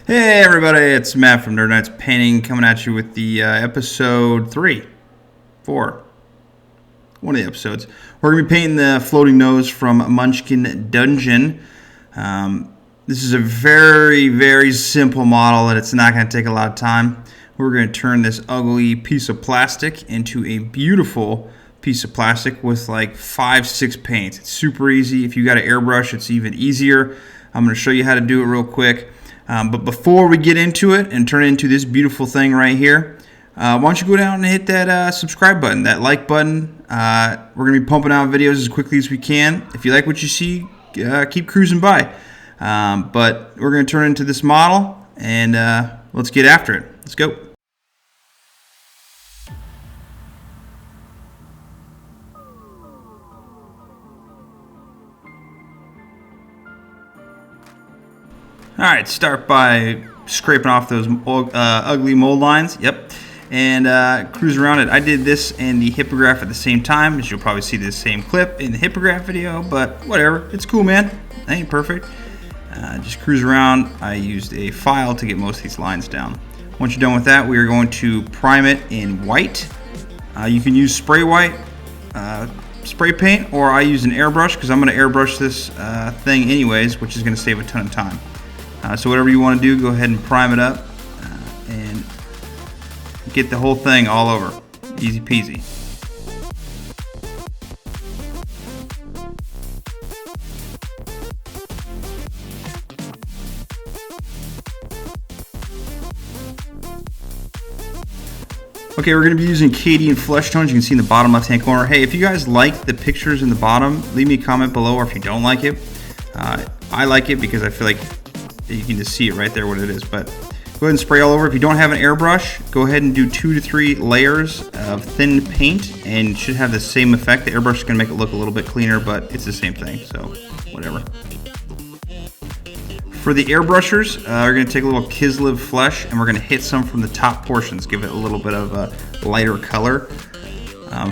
Hey everybody, it's Matt from Nerd Nights Painting coming at you with the episode 4, one of the episodes. We're going to be painting the floating nose from Munchkin Dungeon. This is a very, very simple model and it's not going to take a lot of time. We're going to turn this ugly piece of plastic into a beautiful piece of plastic with like 5-6 paints. It's super easy. If you got an airbrush, it's even easier. I'm going to show you how to do it real quick. But before we get into it and turn it into this beautiful thing right here, why don't you go down and hit that subscribe button, that like button. We're going to be pumping out videos as quickly as we can. If you like what you see, keep cruising by. But we're going to turn into this model, and let's get after it. Let's go. Alright, start by scraping off those ugly mold lines. Yep. And cruise around it. I did this and the hippogriff at the same time, as you'll probably see the same clip in the hippogriff video, but whatever. It's cool, man. That ain't perfect. Just cruise around. I used a file to get most of these lines down. Once you're done with that, we are going to prime it in white. You can use spray white, spray paint, or I use an airbrush because I'm going to airbrush this thing anyways, which is going to save a ton of time. So whatever you want to do, go ahead and prime it up and get the whole thing all over. Easy peasy. Okay, we're going to be using Cadian flesh tones. You can see in the bottom left hand corner. Hey, if you guys like the pictures in the bottom, leave me a comment below, or if you don't like it. I like it because I feel like you can just see it right there what it is, but go ahead and spray all over. If you don't have an airbrush, go ahead and do 2 to 3 layers of thin paint and it should have the same effect. The airbrush is going to make it look a little bit cleaner, but it's the same thing, so whatever. For the airbrushers, we're going to take a little Kislev flesh and we're going to hit some from the top portions, give it a little bit of a lighter color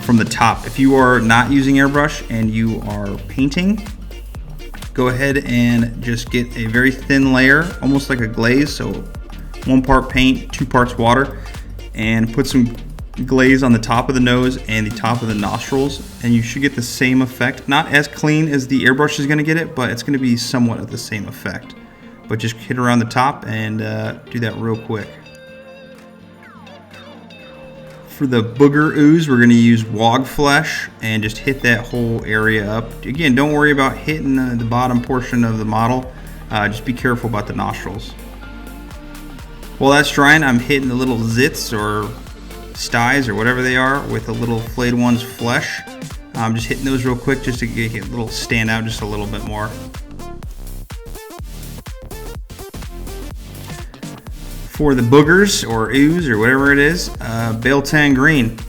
from the top. If you are not using airbrush and you are painting, go ahead and just get a very thin layer, almost like a glaze, so 1 part paint, 2 parts water, and put some glaze on the top of the nose and the top of the nostrils, and you should get the same effect. Not as clean as the airbrush is going to get it, but it's going to be somewhat of the same effect. But just hit around the top and do that real quick. For the booger ooze, we're going to use wog flesh and just hit that whole area up. Again, don't worry about hitting the bottom portion of the model. Just be careful about the nostrils. While that's drying, I'm hitting the little zits or styes or whatever they are with the little flayed one's flesh. I'm just hitting those real quick just to get a little stand out just a little bit more. For the boogers or ooze or whatever it is, Beltane green,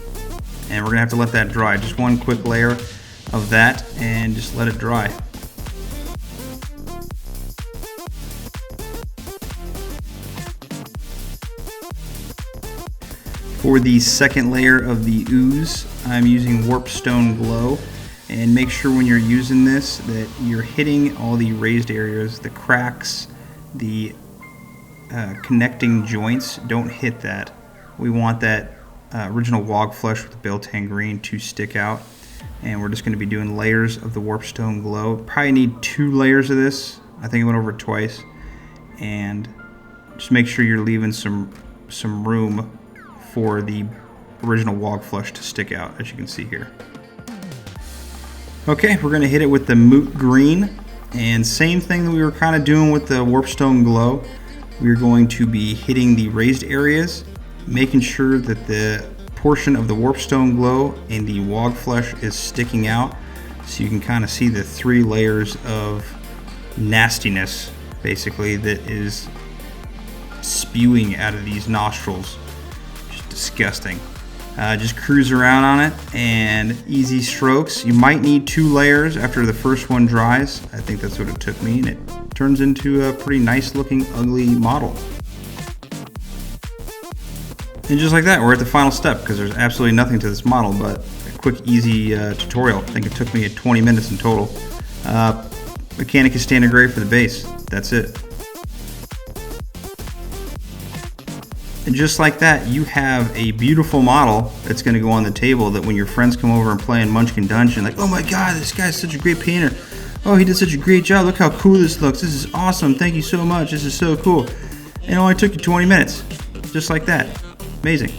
and we're gonna have to let that dry. Just 1 quick layer of that and just let it dry. For the second layer of the ooze, I'm using Warpstone Glow, and make sure when you're using this that you're hitting all the raised areas, the cracks, the connecting joints. Don't hit that. We want that original wog flesh with the Beltane green to stick out, and we're just going to be doing layers of the Warpstone Glow. Probably need 2 layers of this. I think I went over it twice, and just make sure you're leaving some room for the original wog flesh to stick out, as you can see here. Okay, we're going to hit it with the Moot green, and same thing that we were kind of doing with the Warpstone Glow. We're going to be hitting the raised areas, making sure that the portion of the Warpstone Glow and the wog flesh is sticking out, so you can kind of see the 3 layers of nastiness basically that is spewing out of these nostrils. Just disgusting. Just cruise around on it and easy strokes. You might need 2 layers after the first one dries. I think that's what it took me, and it turns into a pretty nice looking ugly model. And just like that, we're at the final step because there's absolutely nothing to this model but a quick easy tutorial. I think it took me 20 minutes in total. Mechanicus standard gray for the base. That's it. And just like that, you have a beautiful model that's going to go on the table that when your friends come over and play in Munchkin Dungeon, like, oh my god, this guy's such a great painter. Oh, he did such a great job. Look how cool this looks. This is awesome. Thank you so much. This is so cool. And it only took you 20 minutes. Just like that. Amazing.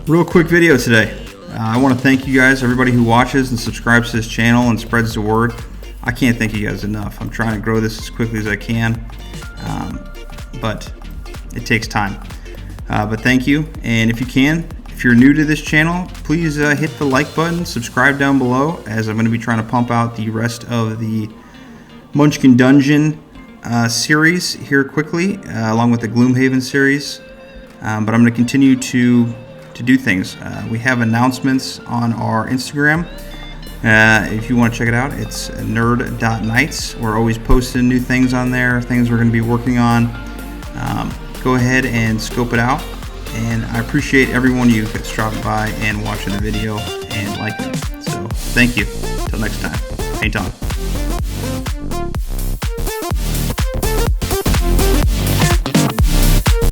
Real quick video today. I want to thank you guys, everybody who watches and subscribes to this channel and spreads the word. I can't thank you guys enough. I'm trying to grow this as quickly as I can, but it takes time. But thank you, and if you can, if you're new to this channel, please hit the like button, subscribe down below, as I'm going to be trying to pump out the rest of the Munchkin Dungeon series here quickly, along with the Gloomhaven series. But I'm going to continue to do things. We have announcements on our Instagram. If you want to check it out, it's nerd.nights. We're always posting new things on there, things we're going to be working on. Go ahead and scope it out. And I appreciate everyone you that's dropping by and watching the video and liking it. So thank you. Until next time, paint on.